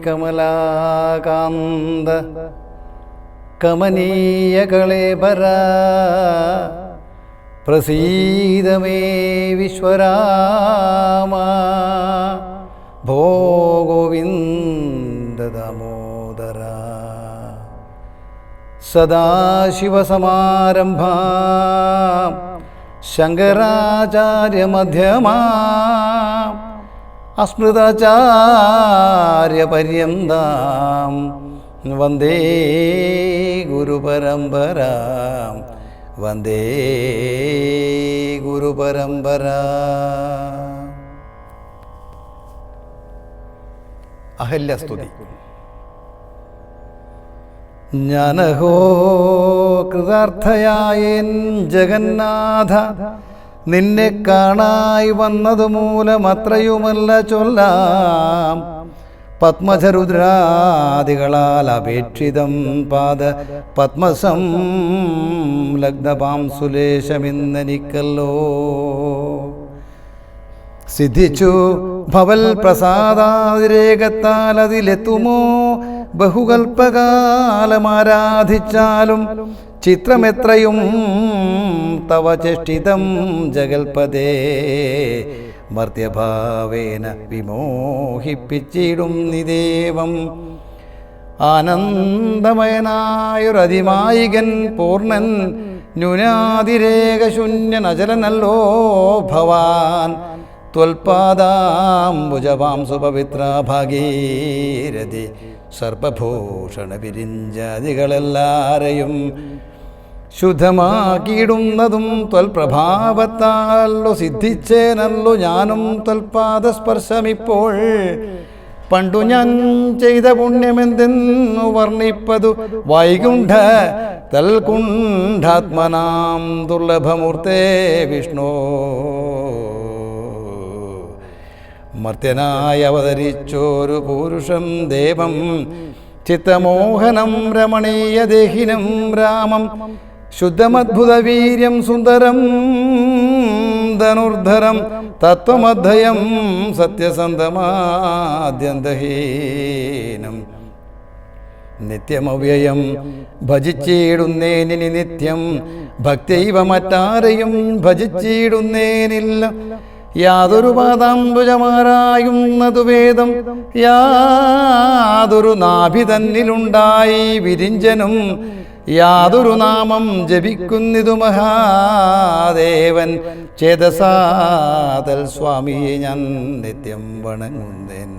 കമലാകാന്ത കമനീയ കളേബര പ്രസീദ may വിശ്വരാമ ഭോ Govinda Damodara. സദാശിവസമാരംഭാം ശങ്കരാചാര്യമധ്യമാം അസ്മൃതാചാര്യപര്യന്താം വന്ദേ ഗുരുപരമ്പരാം വന്ദേ ഗുരുപരമ്പര. അഹല്യസ്തുതി. ഞാനഹോ കൃതാർത്ഥയായേൻ ജഗന്നാഥ, നിന്നെ കാണായി വന്നതു മൂലമത്രയുമല്ല ചൊല്ലാം. പത്മജരുദ്രാദികളാൽ അപേക്ഷിതം പാദ പത്മസം ലഗ്നപാം സുലേശമിന്നെനിക്കല്ലോ. സിദ്ധിച്ചു ഭവൽ പ്രസാദാതിരേകത്താൽ അതിലെത്തുമോ? ബഹുകൽപ്പകാലമാരാധിച്ചാലും ചിത്രമെത്രയും തവ ചേഷ്ടിതം ജഗൽപദേ. മർത്യഭാവേന വിമോഹിപ്പിച്ചിടും നിദേവം. ആനന്ദമയനായൊരതിമായികൻ പൂർണ്ണൻ ന്യൂനാതിരേകശൂന്യൻ അചലനല്ലോ ഭവാൻ. ത്വൽപാദാംബുജവാം സുപവിത്ര ഭാഗീരഥി സർപ്പഭൂഷണ വിരിഞ്ചാദികളെല്ലാരെയും ശുദ്ധമാക്കിയിടുന്നതും ത്വൽപ്രഭാവത്താലോ സിദ്ധിച്ചേനല്ലോ ഞാനും ത്വൽപാദസ്പർശമിപ്പോൾ. പണ്ടു ഞാൻ ചെയ്ത പുണ്യമെന്തെന്നു വർണ്ണിപ്പതു വൈകുണ്ഠ തൽകുണ്ഠാത്മനാം ദുർലഭമൂർത്തേ വിഷ്ണു. മർത്യനായി അവതരിച്ചോരു പൂരുഷം ദേവം, ചിത്തമോഹനം രമണീയദേഹിനം രാമം. ശുദ്ധമദ്ഭുതവീര്യം സുന്ദരം ധനുർധരം തത്വമദ്വയം സത്യസന്ധമാദ്യന്തഹീനം. നിത്യമവ്യയം ഭജിച്ചിടുന്നേനിനി നിത്യം, ഭക്തൈവ മറ്റാരെയും ഭജിച്ചിടുന്നേനില്ല. യാതൊരു പാദാംബുജമാരായുന്നതു വേദം, യാതൊരു നാഭി തന്നിലുണ്ടായി വിരിഞ്ചനും, യാതൊരു നാമം ജപിക്കുന്നിതു മഹാദേവൻ. ചേതസാതൽ സ്വാമിയെ ഞാൻ നിത്യം വണങ്ങുന്നേൻ.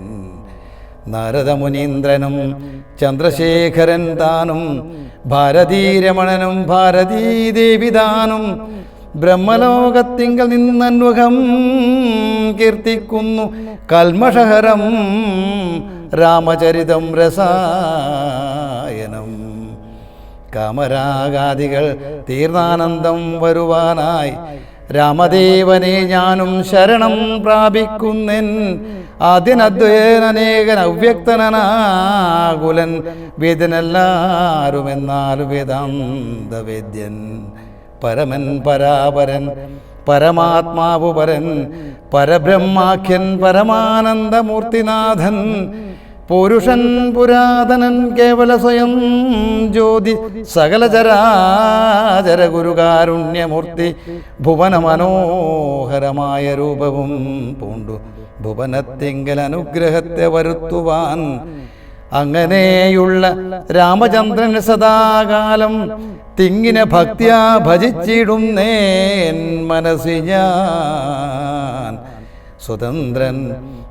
നാരദമുനീന്ദ്രനും ചന്ദ്രശേഖരൻ താനും, ഭാരതീരമണനും ഭാരതീദേവിതാനും, ബ്രഹ്മലോകത്തിങ്കൽ നിന്നന്വഹം കീർത്തിക്കുന്നു കൽമഷഹരം രാമചരിതം രസായനം. കാമരാഗാദികൾ തീർന്നാനന്ദം വരുവാനായി രാമദേവനെ ഞാനും ശരണം പ്രാപിക്കുന്നൻ. ആദ്യനദ്വയനേകൻ അവ്യക്തനാകുലൻ വേദനെല്ലാരുമെന്നാലും വേദാന്തവേദ്യൻ. പരമൻ പരാപരൻ പരമാത്മാവു പരൻ പരബ്രഹ്മാഖ്യൻ പരമാനന്ദമൂർത്തിനാഥൻ. പുരുഷൻ പുരാതനൻ കേവല സ്വയം ജ്യോതി സകല ചരാചര ഗുരുകാരുണ്യമൂർത്തി. ഭുവന മനോഹരമായ രൂപവും പൂണ്ടു ഭുവനത്തിങ്കൽ അനുഗ്രഹത്തെ വരുത്തുവാൻ. അങ്ങനെയുള്ള രാമചന്ദ്രൻ സദാകാലം തിങ്ങിന ഭക്തിയാ ഭജിച്ചിടുന്നേൻ മനസ്സി ഞാൻ. സ്വതന്ത്രൻ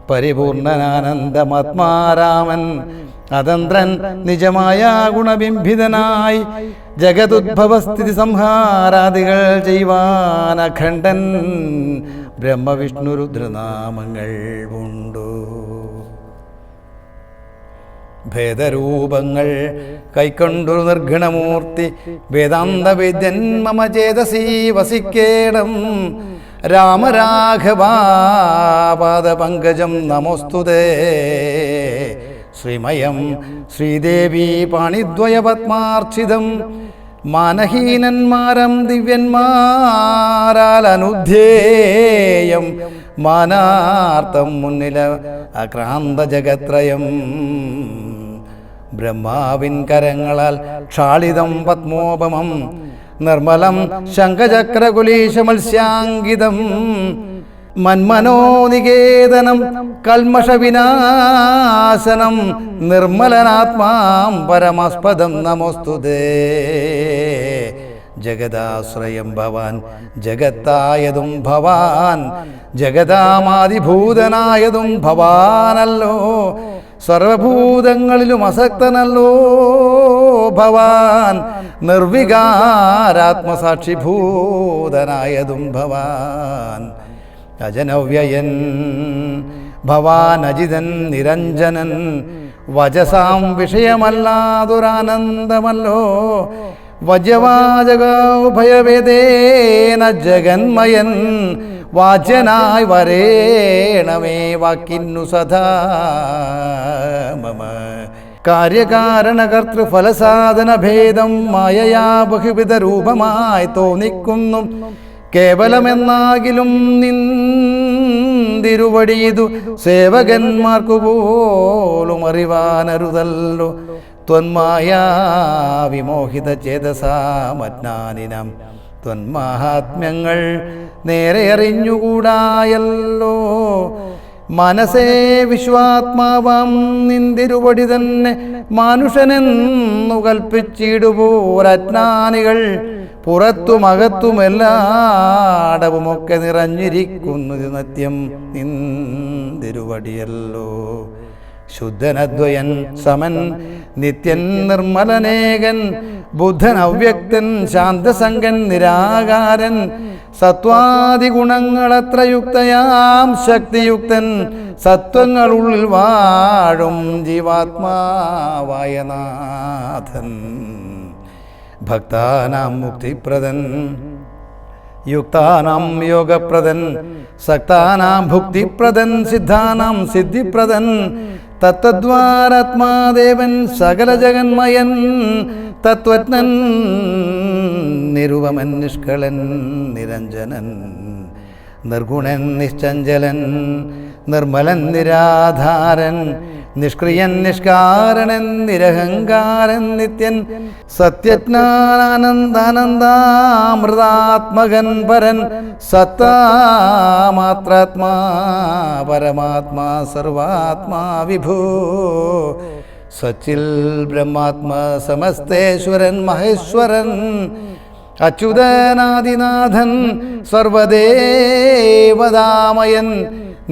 പരിപൂർണനാനന്ദമാത്മാരാമൻ അതന്ത്രൻ നിജമായ ഗുണബിംബിതനായി ജഗതുദ്ഭവസ്ഥിതി സംഹാരാദികൾ ചെയ്യുവാൻ അഖണ്ഡൻ ബ്രഹ്മവിഷ്ണു രുദ്രനാമങ്ങൾ ഉണ്ടു. ഭേദരൂപങ്ങൾ കൈക്കൊണ്ടു നിർഗുണമൂർത്തി വേദാന്തവേദ്യൻ മമ ചേതസി വസിക്കേണം. രാമരാഘവാപാദപങ്കജം നമോസ്തുതേ. ശ്രീമയം ശ്രീദേവി പാണിദ്വയപത്മാർച്ചിതം മാനഹീനന്മാരം ദിവ്യന്മാരാൽ അനുധ്യേയം മാനാർത്ഥം മുന്നില അക്രാന്ത ജഗത്രയം ബ്രഹ്മാവിൻ കരങ്ങളാൽ ക്ഷാളിതം പത്മോപമം നിർമ്മലം ശംഖചക്രകുലീശമത്സ്യാങ്കിതം മന്മനോനികേതനം കൽമഷവിനാശനം നിർമ്മലനാത്മാം പരമാസ്പദം നമോസ്തുതേ ജഗദാശ്രയം ഭവാൻ ജഗത്തായതും ഭവാൻ ജഗതാമാതിഭൂതനായതും ഭവാനല്ലോ സർവഭൂതങ്ങളിലും അസക്തനല്ലോ ഭവാൻ നിർവികാരാത്മസാക്ഷിഭൂതനായതും ഭവാൻ അജനവ്യയൻ ഭവാൻ അജിതൻ നിരഞ്ജനൻ വചസാം വിഷയമല്ലാതൊരാനന്ദമല്ലോ വജ്രവാചകോഭയവേദേന ജഗന്മയൻ വാച്യനായി വരേണമേ വാക്കിന്നു സദാ മമ കാര്യകാരണകർത്തൃഫലസാധന ഭേദം മായയാ ബഹുവിധ രൂപമായി തോന്നിക്കുന്നു കേവലമെന്നാകിലും നിന്തിരുവടിയതു സേവകന്മാർക്കു പോലും അറിവാനരുതല്ലോ ത്വന്മായാ വിമോഹിത ചേതസാമജ്ഞാനിനം ത്വന്മാഹാത്മ്യങ്ങൾ നേരെ അറിഞ്ഞുകൂടായല്ലോ മനസ്സേ വിശ്വാത്മാവാം നിന്തിരുവടി തന്നെ മാനുഷനെന്നു കൽപ്പിച്ചിടുപോരജ്ഞാനികൾ പുറത്തുമകത്തുമെല്ലാടവുമൊക്കെ നിറഞ്ഞിരിക്കുന്നു നിത്യം നിന്തിരുവടിയല്ലോ ശുദ്ധനദ്വയൻ സമൻ നിത്യൻ നിർമ്മലനേകൻ ബുദ്ധൻ അവ്യക്തൻ ശാന്തസംഗൻ നിരാകാരൻ സത്വാദിഗുണങ്ങളത്ര യുക്തയാം ശക്തിയുക്തൻ സത്വങ്ങളുള്ളിൽ വാഴും ജീവാത്മാവായ നാഥൻ ഭക്താനാം മുക്തിപ്രദൻ യുക്താനാം യോഗപ്രദൻ സക്താനാം ഭുക്തിപ്രദൻ സിദ്ധാനാം സിദ്ധിപ്രദൻ തത്വദ്വാരാത്മാദേവൻ സകല ജഗന്മയൻ തത്വജ്ഞൻ നിരുപമൻ നിഷ്കളൻ നിരഞ്ജനൻ നിർഗുണൻ നിശ്ചഞ്ചലൻ നിർമ്മലൻ നിരാധാരൻ നിഷ്ക്രിയൻ നിഷ്കാരണൻ നിരഹങ്കാരൻ നിത്യൻ സത്യജ്ഞാനാനന്ദാനന്ദാമൃതാത്മകൻ പരൻ സത്താമാത്രാത്മാ പരമാത്മാ സർവാത്മാ വിഭൂ സച്ചിൽ ബ്രഹ്മാത്മ സമസ്തേശ്വരൻ മഹേശ്വരൻ അച്യുതനാദിനാഥൻ സർവദേവതാമയൻ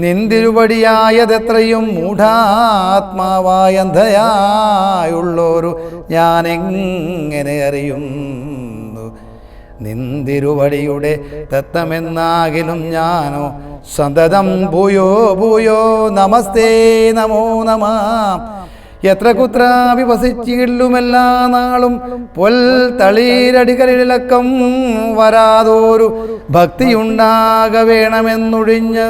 നിന്തിരുവടിയായതെത്രയും മൂഢാത്മാവായ അന്ധയായുള്ളൊരു ഞാനെങ്ങനെ അറിയുന്നു നിന്തിരുവടിയുടെ തത്വമെന്നാകിലും ഞാനോ സന്തതം ഭൂയോ ഭൂയോ നമസ്തേ നമോ നമഃ എത്ര കുത്രാപി വസിച്ചില്ലുമെല്ലാ നാളും പൊൽ തളീരടികളിലക്കം വരാതൊരു ഭക്തിയുണ്ടാക വേണമെന്നൊഴിഞ്ഞ്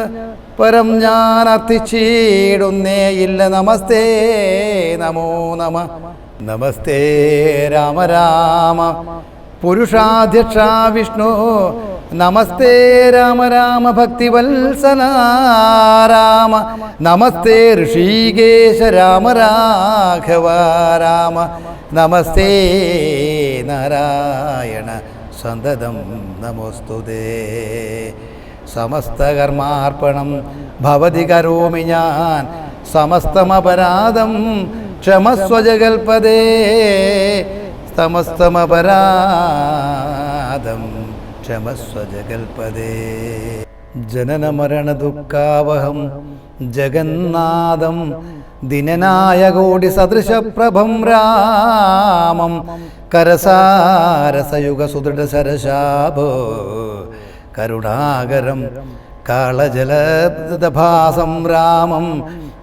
പരം ഞാൻ അർത്ഥിച്ചിടുന്നേയില്ല നമസ്തേ നമോ നമ നമസ്തേ രാമ രാമ പുരുഷാധ്യക്ഷ വിഷ്ണു നമസ്തേ രാമ രാമ ഭക്തിവത്സല രാമ നമസ്തേ ഋഷികേശ രാമ രാഘവ രാമ നമസ്തേ നാരായണ സന്തതം നമോസ്തുതേ സമസ്തകർമാർപ്പണം ഭവതി കരോമി ഞാൻ സമസ്തമപരാധം ക്ഷമസ്വ ജഗൽപദേ സമസ്തമപരാധം ക്ഷമസ്വ ജഗൽപദേ ജനനമരണ ദുഃഖാവഹം ജഗന്നാഥം ദിനനായകോടി സദൃശപ്രഭം രാമം കരസാരസയുഗ സുദൃഢ സരശാഭോ കരുണാകരം കാളജലഭാസം രാമം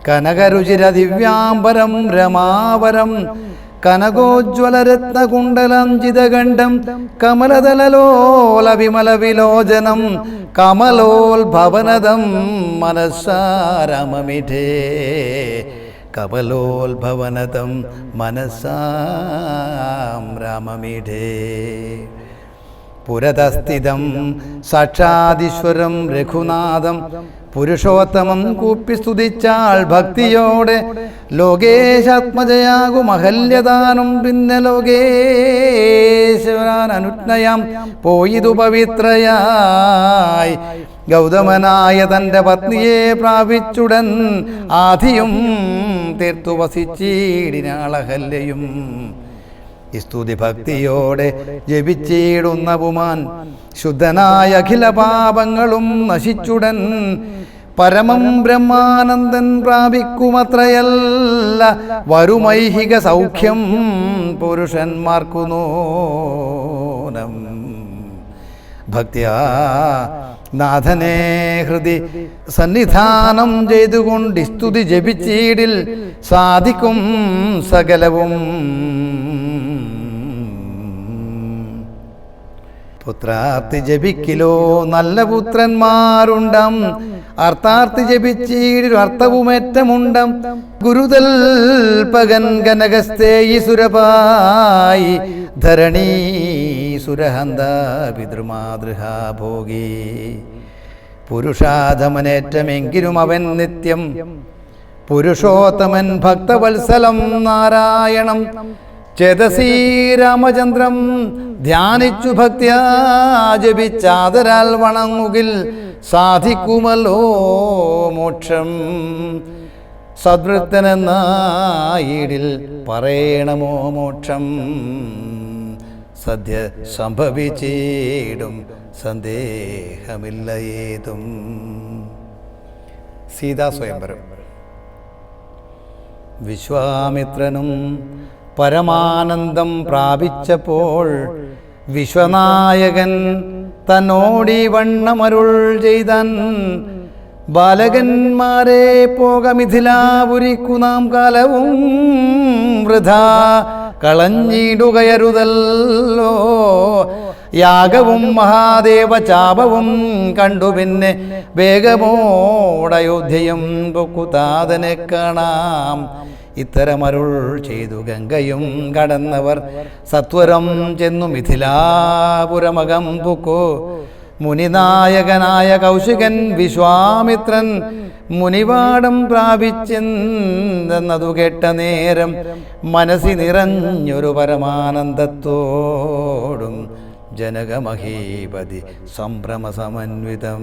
കനകരുചിരദിവ്യാംബരം രമാവരം കനകോജ്വലരത്നകുണ്ടലം ജിതഗണ്ഡം കമലദലലോല വിമല വിലോചനം കമലോത്ഭവനദം മനസ്സാരമമിഠേ കപലോത്ഭവനതം മനസാം രാമമീഠേ പുരതസ്ഥിതം സാക്ഷാദീശ്വരം രഘുനാഥം പുരുഷോത്തമം കൂപ്പി സ്തുതിച്ചാൾ ഭക്തിയോടെ ലോകേശാത്മജയാകും അഹല്യദാനം പിന്നെ ലോകേശ്വരാൻ അനുജ്ഞയാം പോയിതു പവിത്രയായി ഗൗതമനായ തൻ്റെ പത്നിയെ പ്രാപിച്ചുടൻ ആധിയും തീർത്തു വസിച്ചീടിനാളഹല്യയും സ്തുതി ഭക്തിയോടെ ജപിച്ചിടുന്ന പുമാൻ ശുദ്ധനായ അഖില പാപങ്ങളും നശിച്ചുടൻ പരമം ബ്രഹ്മാനന്ദൻ പ്രാപിക്കുമത്രയല്ല വരുമൈഹിക സൗഖ്യം പുരുഷന്മാർക്കു നൂനം ഭക്തിയാ നാഥനെ ഹൃദി സന്നിധാനം ചെയ്തുകൊണ്ട് സ്തുതി ജപിച്ചീടിൽ സാധിക്കും സകലവും പുത്രാർത്ഥി ജപിക്കിലോ നല്ല പുത്രന്മാരുണ്ടം അർത്ഥാർത്ഥി ജപിച്ചീടിൽ അർത്ഥവുമേറ്റമുണ്ടം ഗുരുതൽപകൻ കനകസ്ഥേയി സുരപായി ധരണീ സുരഹന്ത പിതൃമാതൃഹാഭോഗി പുരുഷാധമനേറ്റമെങ്കിലും അവൻ നിത്യം പുരുഷോത്തമൻ ഭക്തവത്സലം നാരായണം ചേതസീ രാമചന്ദ്രം ധ്യാനിച്ചു ഭക്ത്യാ ജപിച്ചാദരാൽ വണങ്ങുകിൽ സാധിക്കുമല്ലോ മോക്ഷം സദ്വൃത്തനെന്നായിടിൽ പറയണമോ മോക്ഷം സദ്യ സംഭവിച്ചിടും സന്ദേഹമില്ല ഏതും. സീതാ സ്വയംവരം. വിശ്വാമിത്രനും പരമാനന്ദം പ്രാപിച്ചപ്പോൾ വിശ്വനായകൻ തന്നോടി വണ്ണമരുൾ ചെയ്താൻ ബാലകന്മാരെ പോക മിഥിലാപുരിക്കു നാം കാലവും വൃഥാ കളഞ്ഞിടുകയരുതല്ലോ യാഗവും മഹാദേവ ചാപവും കണ്ടു പിന്നെ വേഗമോടയോധ്യയും പൊക്കുതാതനെ കാണാം ഇത്തരമരുൾ ചെയ്തു ഗംഗയും കടന്നവർ സത്വരം ചെന്നു മിഥിലാപുരമകം പുക്കു മുനിനായകനായ കൗശികൻ വിശ്വാമിത്രൻ മുനിവാടം പ്രാപിച്ചെന്നതു കേട്ട നേരം മനസ്സി നിറഞ്ഞൊരു പരമാനന്ദത്തോടും ജനകമഹീപതി സംഭ്രമസമന്വിതം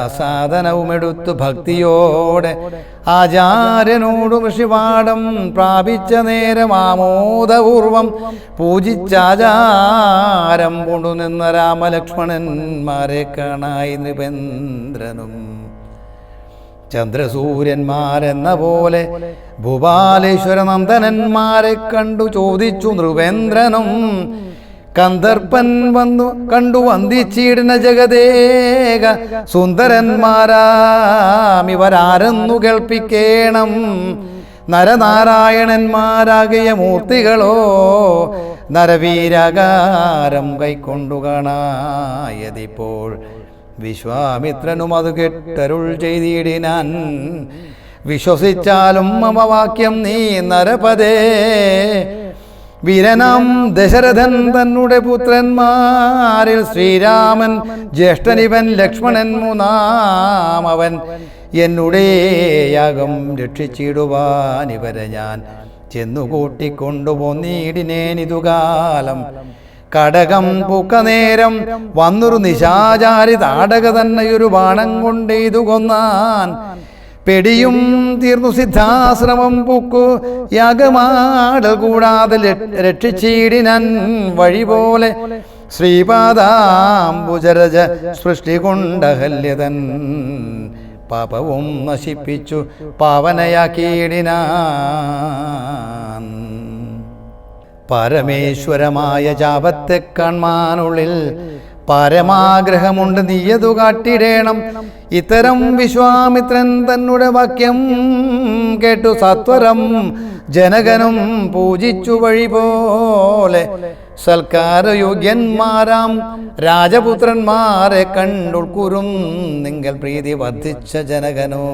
പൂജാസാധനവുമെടുത്തു ഭക്തിയോടെ ആചാര്യനോടു ഋഷിവാടം പ്രാപിച്ച നേരം ആമോദപൂർവം പൂജിച്ചാചാരം കൊണ്ടുനിന്ന രാമലക്ഷ്മണന്മാരെ കാണായി നൃപേന്ദ്രനും ചന്ദ്രസൂര്യന്മാരെന്ന പോലെ ഭൂപാലേശ്വരനന്ദനന്മാരെ കണ്ടു ചോദിച്ചു നൃപേന്ദ്രനും കന്ദർപ്പൻ വന്നു കണ്ടു വന്ദിച്ചിടുന്ന ജഗദേക സുന്ദരന്മാരാമിവരാരെന്നു കേൾപ്പിക്കേണം നരനാരായണന്മാരാകിയ മൂർത്തികളോ നരവീരാകാരം കൈക്കൊണ്ടു കാണായതിപ്പോൾ വിശ്വാമിത്രനും അത് കേട്ടരുൾ ചെയ്തിടിനാൻ വിശ്വസിച്ചാലും മമ വാക്യം നീ നരപദേ വീരനാം ദശരഥൻ തന്നെ പുത്രന്മാരിൽ ശ്രീരാമൻ ജ്യേഷ്ഠനിവൻ ലക്ഷ്മണൻ മൂന്നാമവൻ എന്നുടേ യാഗം രക്ഷിച്ചിടുവാൻ ഇവരെ ഞാൻ ചെന്നുകൂട്ടിക്കൊണ്ടുപോന്നീടിനേനിതുകാലം കടകം പൂക്ക നേരം വന്നൊരു നിശാചാരി താടക തന്നെയൊരു ബാണം കൊണ്ടെയ്തു കൊന്നാൻ പെടിയും തീർന്നു സിദ്ധാശ്രമം പൂക്കു യാഗമാടൽ കൂടാതെ രക്ഷിച്ചീടിനൻ വഴി പോലെ ശ്രീപാദാംബുജരജ സൃഷ്ടി കൊണ്ടഹല്യതൻ പാപവും നശിപ്പിച്ചു പാവനയാക്കിയിടിനാൻ പരമേശ്വരമായ ജാപത്തെ കാൺമാനുള്ളിൽ പരമാഗ്രഹമുണ്ട് നീയതു കാട്ടിടേണം ഇത്തരം വിശ്വാമിത്രൻ തന്നെ വാക്യം കേട്ടു സത്വരം ജനകനും പൂജിച്ചു വഴി പോലെ സൽക്കാരയോഗ്യന്മാരാം രാജപുത്രന്മാരെ കണ്ടുൾക്കുറും നിങ്ങൾ പ്രീതി വർദ്ധിച്ച ജനകനോ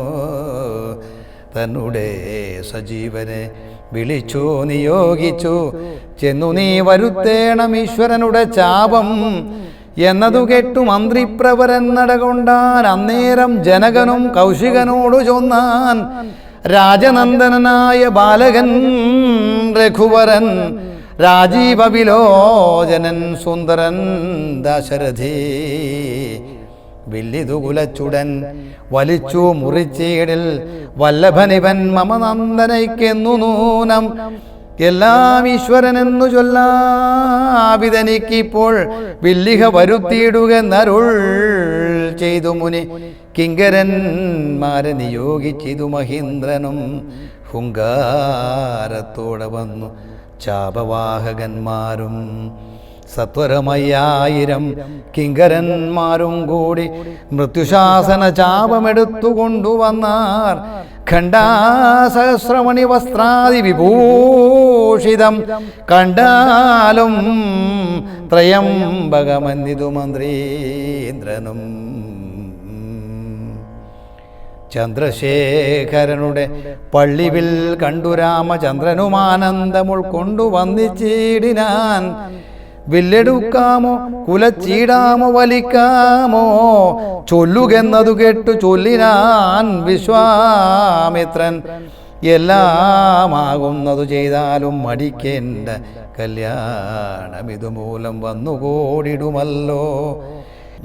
തന്നെ സജീവനെ വിളിച്ചു നിയോഗിച്ചു. ചെന്നു നീ വരുത്തേണം ഈശ്വരനുടെ ചാപം എന്നതു കേട്ടു മന്ത്രിപ്രവരൻ നടകൊണ്ടാൻ. അന്നേരം ജനകനും കൗശികനോടു ചൊന്നാൻ, രാജനന്ദനായ ബാലകൻ രഘുവരൻ, രാജീവ വിലോചനൻ സുന്ദരൻ ദശരഥി. വില്ലിതു കുലച്ചുടൻ വലിച്ചു മുറിച്ചീടിൽ, വല്ലഭനിവൻ മമ നന്ദനയ്ക്കെന്നു നൂനം. എല്ലാം ഈശ്വരനെന്നു ചൊല്ലാവിതനിക്കിപ്പോൾ, വില്ലിഹ വരുത്തിയിടുകെന്നരുൾ ചെയ്തു മുനി. കിങ്കരന്മാരെ നിയോഗിച്ചിതു മഹീന്ദ്രനും, ഹുങ്കാരത്തോടെ വന്നു ചാപവാഹകന്മാരും. സത്വരമയ്യായിരം കിങ്കരന്മാരും കൂടി മൃത്യുശാസന ചാപമെടുത്തുകൊണ്ടുവന്നാർ. ഖണ്ഡാസഹസ്രമണി വസ്ത്രാദി വിഭൂഷിതം കണ്ടാലും ത്രയംബകമന്നിതു മന്ത്രീന്ദ്രനും. ചന്ദ്രശേഖരനുടെ പള്ളിവിൽ കണ്ടു രാമചന്ദ്രനുമാനന്ദം ഉൾക്കൊണ്ടു വന്നിച്ചിടിനാൻ. വില്ലെടുക്കാമോ കുലച്ചീടാമോ വലിക്കാമോ ചൊല്ലുകെന്നതു കേട്ടു ചൊല്ലിനാൻ വിശ്വാമിത്രൻ. എല്ലാമാകുന്നതു ചെയ്താലും മടിക്കേണ്ട കല്യാണം ഇതുമൂലം വന്നുകൂടിടുമല്ലോ.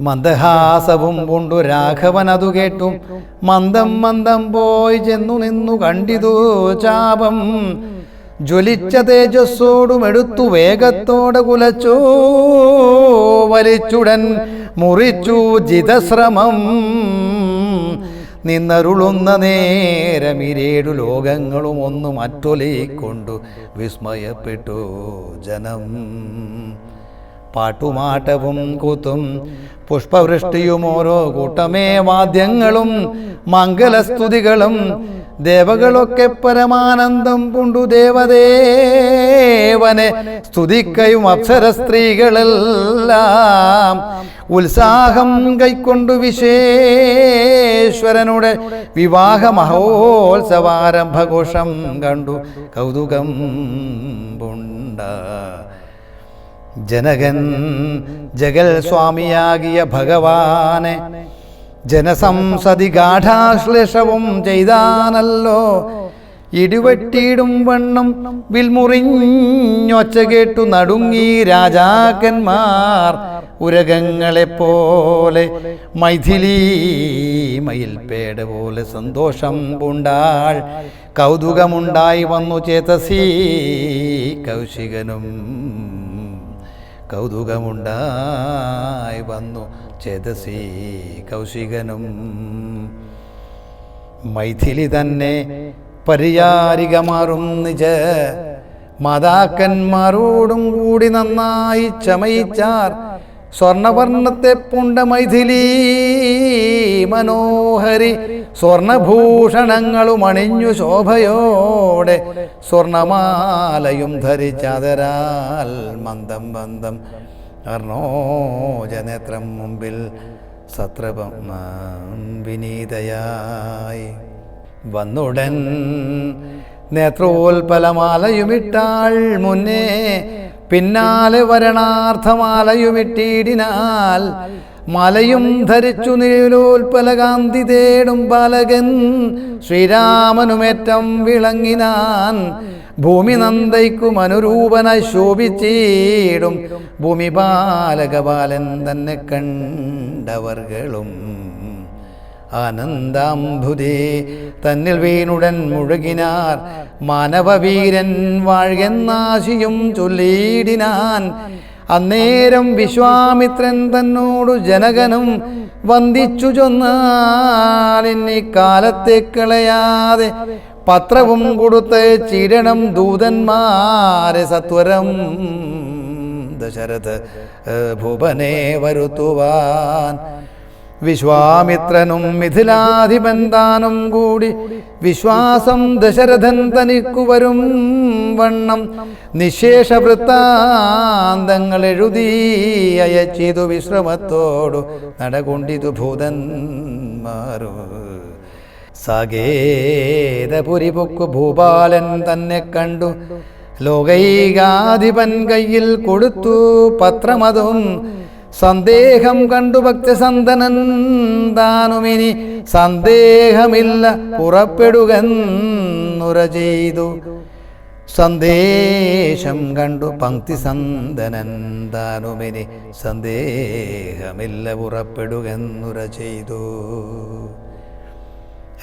മന്ദഹാസവും കൊണ്ടു രാഘവനതു കേട്ടു മന്ദം മന്ദം പോയി ചെന്നു നിന്നു കണ്ടിതു ചാപം. ജ്വലിച്ച തേജസ്സോടുമെടുത്തു വേഗത്തോടെ കുലച്ചോ വലിച്ചുടൻ മുറിച്ചു ജിതശ്രമം. നിന്നരുളുന്ന നേരമിരേഴു ലോകങ്ങളും ഒന്നു മറ്റൊലിക്കൊണ്ടു വിസ്മയപ്പെട്ടു ജനം. പാട്ടുമാട്ടവും കൂത്തും പുഷ്പവൃഷ്ടിയും ഓരോ കൂട്ടമേ വാദ്യങ്ങളും മംഗലസ്തുതികളും. ദേവകളൊക്കെ പരമാനന്ദം കൊണ്ടു ദേവദേവനെ സ്തുതിക്കയും അപ്സര സ്ത്രീകളെല്ലാം ഉത്സാഹം കൈക്കൊണ്ടു വിശ്വേശ്വരനുടെ വിവാഹ മഹോത്സവാരംഭഘോഷം കണ്ടു കൗതുകം പൂണ്ട. ജനകൻ ജഗൽ സ്വാമിയാകിയ ഭഗവാനെ ജനസംസതി ഗാഠാശ്ലേഷവും ചെയ്താനല്ലോ. ഇടിവെട്ടിയിടും വണ്ണം വിൽമുറിഞ്ഞൊച്ച കേട്ടു നടുങ്ങി രാജാക്കന്മാർ. ഉരകങ്ങളെപ്പോലെ മൈഥിലി മയിൽപേട പോലെ സന്തോഷം പൂണ്ടാൾ. കൗതുകമുണ്ടായി വന്നു ചേതസി കൗശികനും. കൗതുകമുണ്ടായി വന്നു ചേതസി കൗശികനും. മൈഥിലി തന്നെ പരിചാരികമാറും നിജ മാതാക്കന്മാരോടും കൂടി നന്നായി ചമയിച്ചാർ. സ്വർണവർണ്ണത്തെ പൂണ്ട മൈഥിലി മനോഹരി സ്വർണഭൂഷണങ്ങളും അണിഞ്ഞു ശോഭയോടെ സ്വർണമാലയും ധരിച്ചാദരാൽ മന്ദം മന്ദം അർണോജനേത്രം മുമ്പിൽ സത്രപം വിനീതയായി വന്നുടൻ നേത്രോൽപലമാലയുമിട്ടാൾ മുന്നേ. പിന്നാലെ വരണാർത്ഥമാലയുമിട്ടിടിനാൽ. മലയും ധരിച്ചു നീലോൽപലകാന്തി തേടും ബാലകൻ ശ്രീരാമനുമേറ്റം വിളങ്ങിനാൻ. ഭൂമി നന്ദയ്ക്കും അനുരൂപനായി ശോഭിച്ചിടും ഭൂമിപാലകബാലൻ തന്നെ കണ്ടവർകളും. ആനന്ദാംബുദേ തന്നിൽ വീണുടൻ മുഴുകിനാർ. മാനവവീരൻ വാഴ്കെന്നാശിയും ചൊല്ലിയിടിനാൻ. അന്നേരം വിശ്വാമിത്രൻ തന്നോടു ജനകനും വന്ദിച്ചു ചൊന്നാൽ, ഇന്നിക്കാലത്തെ കളയാതെ പത്രവും കൊടുത്ത് ചിരണം ദൂതന്മാരെ സത്വരം ദശരഥ ഭുവനെ വരുത്തുവാൻ. വിശ്വാമിത്രനും മിഥിലാധിപൻ താനും കൂടി വിശ്വാസം ദശരഥൻ തനിക്കു വരും വണ്ണം നിശേഷ വൃത്താന്തങ്ങൾ എഴുതി അയച്ചിതു വിശ്രമത്തോടു നടകൊണ്ടിതു ഭൂതന്മാരോ. സാകേതപുരിപൊക്കു ഭൂപാലൻ തന്നെ കണ്ടു ലോകൈകാധിപൻ കയ്യിൽ കൊടുത്തു പത്രമതും സന്ദേഹം കണ്ടു ഭക്തസന്തനൻ താനുമിനി സന്ദേഹമില്ല പുറപ്പെടുകെന്നുര ചെയ്തു സന്ദേശം കണ്ടു പങ്ക്തിസന്തനൻ താനുമിനി സന്ദേഹമില്ല പുറപ്പെടുകെന്നുര ചെയ്തു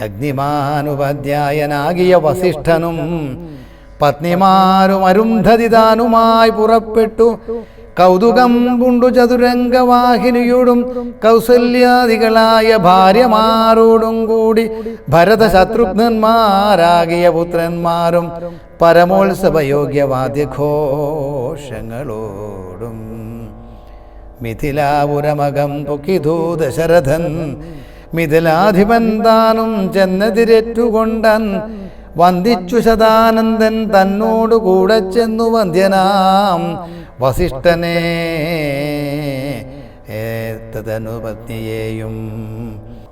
അഗ്നിമാനുപാധ്യായനാകിയ വസിഷ്ഠനും പത്നിമാരും അരുന്ധതി താനുമായി പുറപ്പെട്ടു കൗതുകം പൂണ്ടു ചതുരംഗവാഹിനിയോടും കൗസല്യാദികളായ ഭാര്യമാരോടും കൂടി ഭരത ശത്രുഘ്നന്മാരാകിയ പുത്രന്മാരും പരമോത്സവയോഗ്യവാദ്യഘോഷങ്ങളോടും മിഥിലാപുരമകം പൊക്കിതു ദശരഥൻ മിഥിലാധിപൻ താനും ചെന്നെതിരേറ്റുകൊണ്ടൻ വന്ദിച്ചു ശതാനന്ദൻ തന്നോടു കൂടെ ചെന്നു വന്ധ്യനാം വസിഷ്ഠനെ തദനുപത്നിയെയും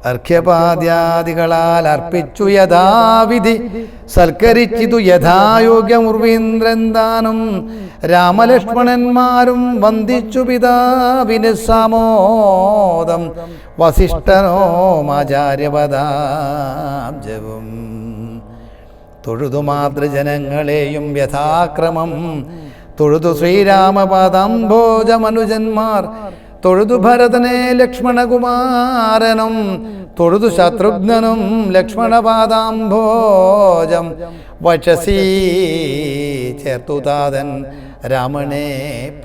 അർഘ്യപാദ്യാദികളാൽ അർപ്പിച്ചു യഥാവിധി സൽക്കരിച്ചിതു യഥായോഗ്യം ഉർവീന്ദ്രൻ താനും രാമലക്ഷ്മണന്മാരും വന്ദിച്ചു പിതാവിന് സമോദം വസിഷ്ഠനോമാചാര്യപദാബ്ജവും തൊഴുതു മാതൃജനങ്ങളെയും യഥാക്രമം തൊഴുതു ശ്രീരാമപദാംഭോജമനുജന്മാർ തൊഴുതു ഭരതനെ ലക്ഷ്മണകുമാരനും തൊഴുതു ശത്രുഘ്നനും ലക്ഷ്മണപാദാംഭോജം വചസീ ചേർത്തു താതൻ രാമനെ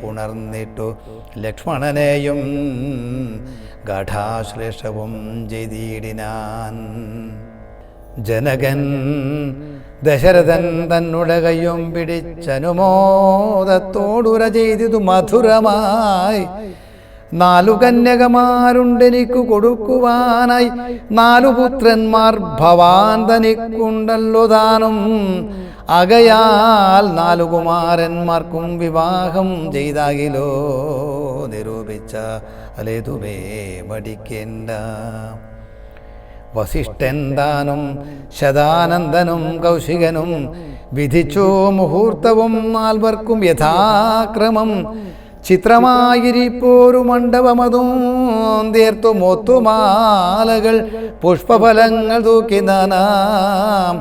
പുണർന്നിട്ടു ലക്ഷ്മണനെയും ഗാഠാശ്ലേഷവും ചെയ്തിടിനാൻ ജനകൻ ദശരഥൻ തന്നുടെ കയ്യും പിടിച്ചനുമോദത്തോടുര ചെയ്തിതു മധുരമായി 4 കന്യകമാരുണ്ടെനിക്കു കൊടുക്കുവാനായി 4 പുത്രന്മാർ ഭവാൻ തനിക്കുണ്ടല്ലോ താനും ആകയാൽ 4 കുമാരന്മാർക്കും വിവാഹം ചെയ്താകിലോ നിരൂപിച്ച അലേതുമേ മടിക്കേണ്ട വസിഷ്ഠൻ താനും ശതാനന്ദനും കൗശികനും വിധിച്ചു മുഹൂർത്തവും 4 യഥാക്രമം ചിത്രമായിരിപ്പോരു മണ്ഡപമതും തീർത്തു മുത്തുമാലകൾ പുഷ്പഫലങ്ങൾ തൂക്കി നാനാം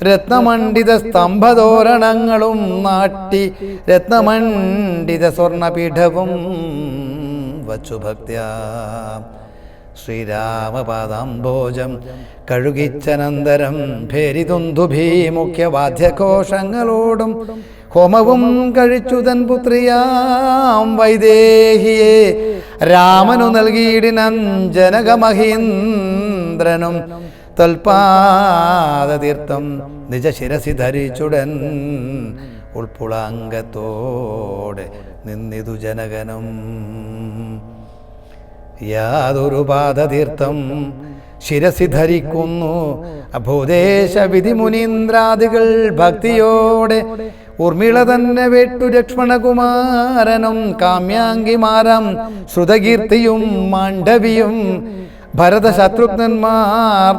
രത്നമണ്ഡിത സ്തംഭതോരണങ്ങളും നാട്ടി രത്നമണ്ഡിത സ്വർണപീഠവും വച്ചു ഭക്ത്യാ ശ്രീരാമപാദാംഭോജം കഴുകിച്ചനന്തരം ഭേരിതുന്തുഭീ മുഖ്യവാദ്യഘോഷങ്ങളോടും ഹോമവും കഴിച്ചുതൻ പുത്രിയാം വൈദേഹിയെ രാമനു നൽകിയിടിനൻ ജനകമഹീന്ദ്രനും തൽപാദതീർത്ഥം നിജശിരസി ധരിച്ചുടൻ ഉൾപ്പുളാംഗത്തോടെ നിന്നിതു ജനകനും യാതൊരു പാദതീർത്ഥം ശിരസി ധരിക്കുന്നു അഭൂദേശ വിധിമുനീന്ദ്രാദികൾ ഭക്തിയോടെ ഉർമിള തന്നെ വെട്ടു ലക്ഷ്മണകുമാരനും കാമ്യാംഗിമാരം ശ്രുതകീർത്തിയും മാണ്ഡവിയും ഭരത ശത്രുഘ്നന്മാർ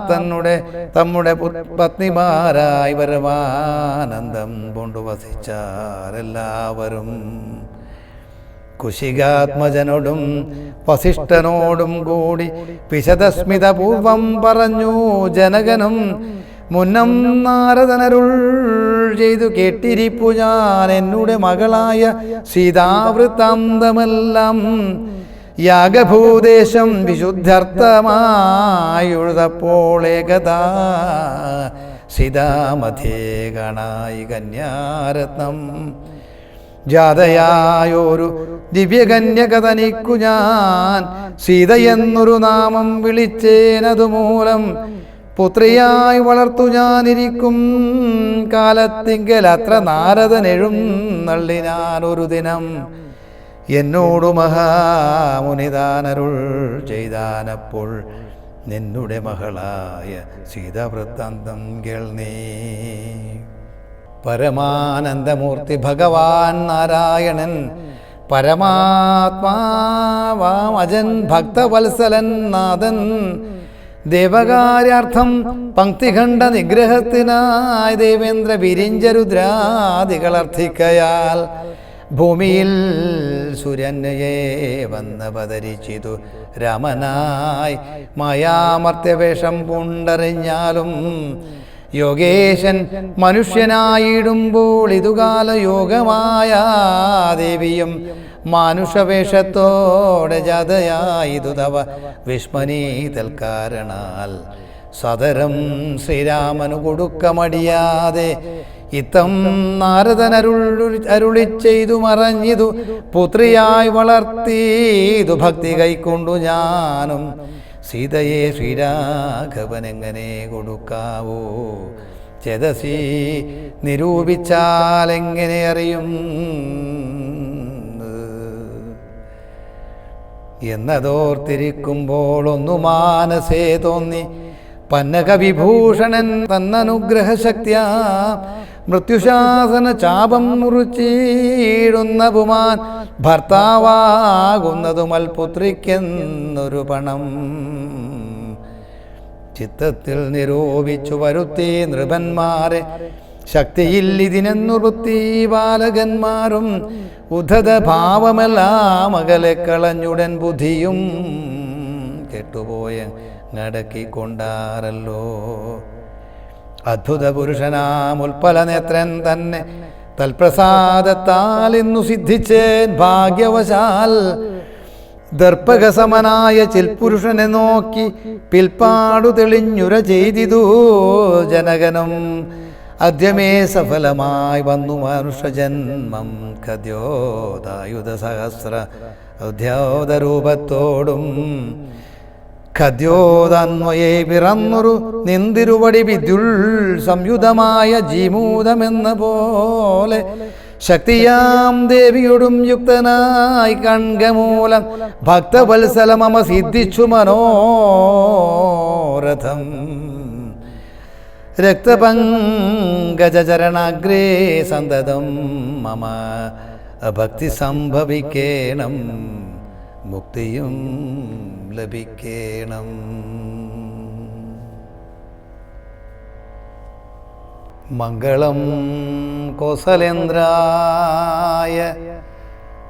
തമ്മുടെ പത്നിമാരായി പരമാനന്ദം കൊണ്ടു വസിച്ചാരെല്ലാവരും കുശികാത്മജനോടും വസിഷ്ഠനോടും കൂടി വിശദസ്മിതപൂർവം പറഞ്ഞു ജനകനും മുന്നം നാരദനരുൾ ചെയ്തു കേട്ടിരിപ്പു ഞാൻ എന്നുടെ മകളായ സീതാവൃത്താന്തമെല്ലാം യാഗഭൂദേശം വിശുദ്ധ്യർത്ഥമായുഴുതപ്പോൾ ഏകദാ സീതാമധ്യേ കാണായി കന്യാരത്നം ജാതയായൊരു ദിവ്യകന്യക തനിക്കു ഞാൻ സീതയെന്നൊരു നാമം വിളിച്ചേനതുമൂലം പുത്രിയായി വളർത്തു ഞാനിരിക്കും കാലത്തിങ്കൽ അത്ര നാരദനെഴുന്നള്ളിനാനൊരു ദിനം എന്നോടു മഹാമുനിതാനരുൾ ചെയ്താനപ്പോൾ നിന്നുടെ മകളായ സീതാവൃത്താന്തം കേൾനീ. പരമാനന്ദമൂർത്തി ഭഗവാൻ നാരായണൻ പരമാത്മാവാമജൻ ഭക്തവത്സലൻ നാഥൻ ദേവകാര്യാർത്ഥം പങ്ക്തിഖണ്ഡ നിഗ്രഹത്തിനായി ദേവേന്ദ്ര വിരിഞ്ചരുദ്രാദികളർത്ഥിക്കയാൽ ഭൂമിയിൽ സുരന്യയെ വന്നവതരിച്ചിതു രാമനായി മായാമർത്യവേഷം പൂണ്ടറിഞ്ഞാലും യോഗേശൻ മനുഷ്യനായിടുമ്പോൾ ഇതുകാല യോഗമായ ദേവിയും മാനുഷവേഷത്തോടെ ജാതയായിതു തവ വിസ്മനീതൽക്കാരണാൽ സദരം ശ്രീരാമനു കൊടുക്കമടിയാതെ ഇത്തം നാരദനരുളി ചെയ്തു മറഞ്ഞിതു പുത്രിയായി വളർത്തിയതു ഭക്തി കൈക്കൊണ്ടു ഞാനും സീതയെ ശ്രീരാഘവനെങ്ങനെ കൊടുക്കാവോ ചേതസി നിരൂപിച്ചാലെങ്ങനെ അറിയും എന്നതോർത്തിരിക്കുമ്പോൾ ഒന്നു മാനസേ തോന്നി പന്നകവിഭൂഷണൻ തന്നനുഗ്രഹശക്തിയാ മൃത്യുശാസന ചാപം മുറിച്ചിടുന്ന പുമാൻ ഭർത്താവാകുന്നതുമൽപുത്രിക്കെന്നൊരു പണം ചിത്തത്തിൽ നിരൂപിച്ചു വരുത്തി നൃപന്മാരെ ശക്തിയിൽ ഇതിനെന്നുറുത്തി ബാലകന്മാരും ഉദ്ധത ഭാവമെല്ലാം അകലെ കളഞ്ഞുടൻ ബുദ്ധിയും കെട്ടുപോയ നടക്കിക്കൊണ്ടാറല്ലോ അദ്ഭുത പുരുഷനാം ഉൽപ്പലനേത്രൻ തന്നെ തൽപ്രസാദത്താൽ ഇന്നു സിദ്ധിച്ചേൻ ഭാഗ്യവശാൽ ദർപ്പകസമനായ ചിൽപുരുഷനെ നോക്കി പിൽപ്പാടു തെളിഞ്ഞുര ചെയ്തിതു ജനകനും അദ്യമേ സഫലമായി വന്നു മനുഷ്യജന്മം ഖദ്യോദായുധ സഹസ്ര ഉദ്യോധരൂപത്തോടും ഖദ്യോദാന്വയെ പിറന്നൊരു നിന്തിരുവടി വിദ്യുൽ സംയുതമായ ജീമൂതമെന്ന പോലെ ശക്തിയാം ദേവിയോടും യുക്തനായി കൺകമൂലം ഭക്തവത്സലമമ സിദ്ധിച്ചു മനോരഥം രക്തപങ്കജചരണാഗ്രേ സന്തതം മമ ഭക്തി സംഭവിക്കേണം മുക്തിയും ലഭിക്കേണം. മംഗളം കോസലേന്ദ്രായ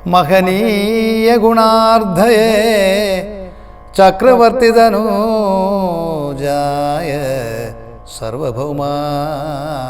മഹനീയ ഗുണാർദ്ധയേ ചക്രവർത്തിതനൂജായ സർവഭൗമായ